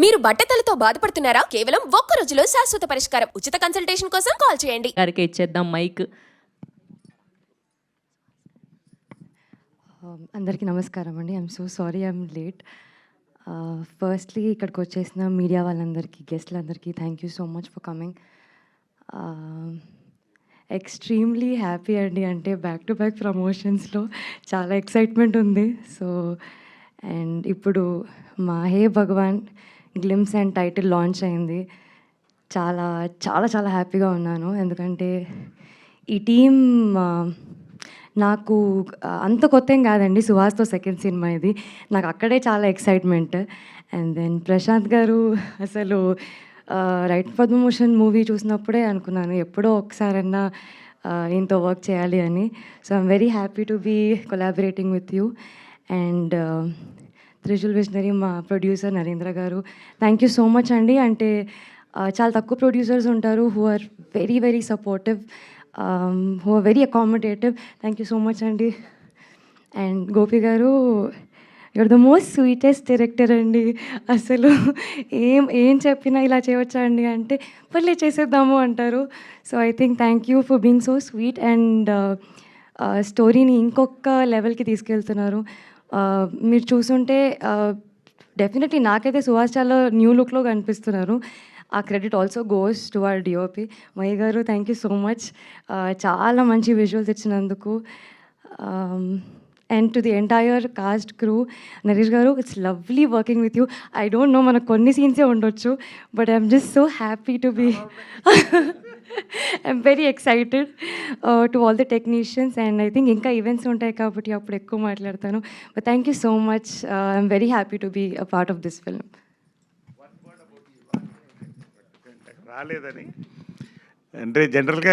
మీరు బట్టతలతో బాధపడుతున్నారా? కేవలం ఒక్క రోజులో శాశ్వత పరిష్కారం. ఉచిత కన్సల్టేషన్ కోసం కాల్ చేయండి. గారికి ఇచ్చేద్దాం మైక్. అందరికీ నమస్కారం అండి. I'm so sorry I'm late. Firstly ఇక్కడికి వచ్చేసిన మీడియా వాళ్ళందరికీ, గెస్ట్లందరికీ thank you so much for coming. Extremely happy అండి. అంటే బ్యాక్ టు బ్యాక్ ప్రమోషన్స్లో చాలా ఎక్సైట్మెంట్ ఉంది. సో అండ్ ఇప్పుడు మా హే భగవాన్ గ్లిమ్స్ అండ్ టైటిల్ లాంచ్ అయింది. చాలా చాలా చాలా హ్యాపీగా ఉన్నాను. ఎందుకంటే ఈ టీం నాకు అంత కొత్త ఏం కాదండి. సుహాస్తో సెకండ్ సినిమా ఇది. నాకు అక్కడే చాలా ఎక్సైట్మెంట్. అండ్ దెన్ ప్రశాంత్ గారు అసలు రైట్ పద్మభూషణ్ మూవీ చూసినప్పుడే అనుకున్నాను ఎప్పుడో ఒకసారన్నా ఈయనతో వర్క్ చేయాలి అని. So I'm very happy to be collaborating with you. And Trishul visionary మా producer Narendra garu, thank you so much అండి. అంటే చాలా తక్కువ ప్రొడ్యూసర్స్ ఉంటారు who are very very supportive, who are very accommodative. Thank you so much అండి. And Gopi garu, you're the most sweetest director అండి. అసలు ఏం చెప్పినా ఇలా చేయవచ్చా అండి అంటే పర్లే చేసేద్దాము అంటారు. So I think thank you for being so sweet. And స్టోరీని ఇంకొక లెవెల్కి తీసుకెళ్తున్నారు. మీరు చూసుంటే డెఫినెట్లీ నాకైతే సుహాస్ చాలా న్యూ లుక్లో కనిపిస్తున్నారు. ఆ credit also goes to our DOP Mahi garu. Thank you so much, చాలా మంచి విజువల్స్ ఇచ్చినందుకు. And to the entire cast crew, Naresh garu, it's lovely working with you. I don't know మనకు కొన్ని సీన్సే ఉండొచ్చు, but I'm just so happy to be I'm very excited to all the technicians. And I think ఇంకా events ఉంటాయి కాబట్టి అప్పుడు ఎక్కువ మాట్లాడతాను. But thank you so much. I'm very happy to be a part of this film. రాలేదని అంటే జనరల్గా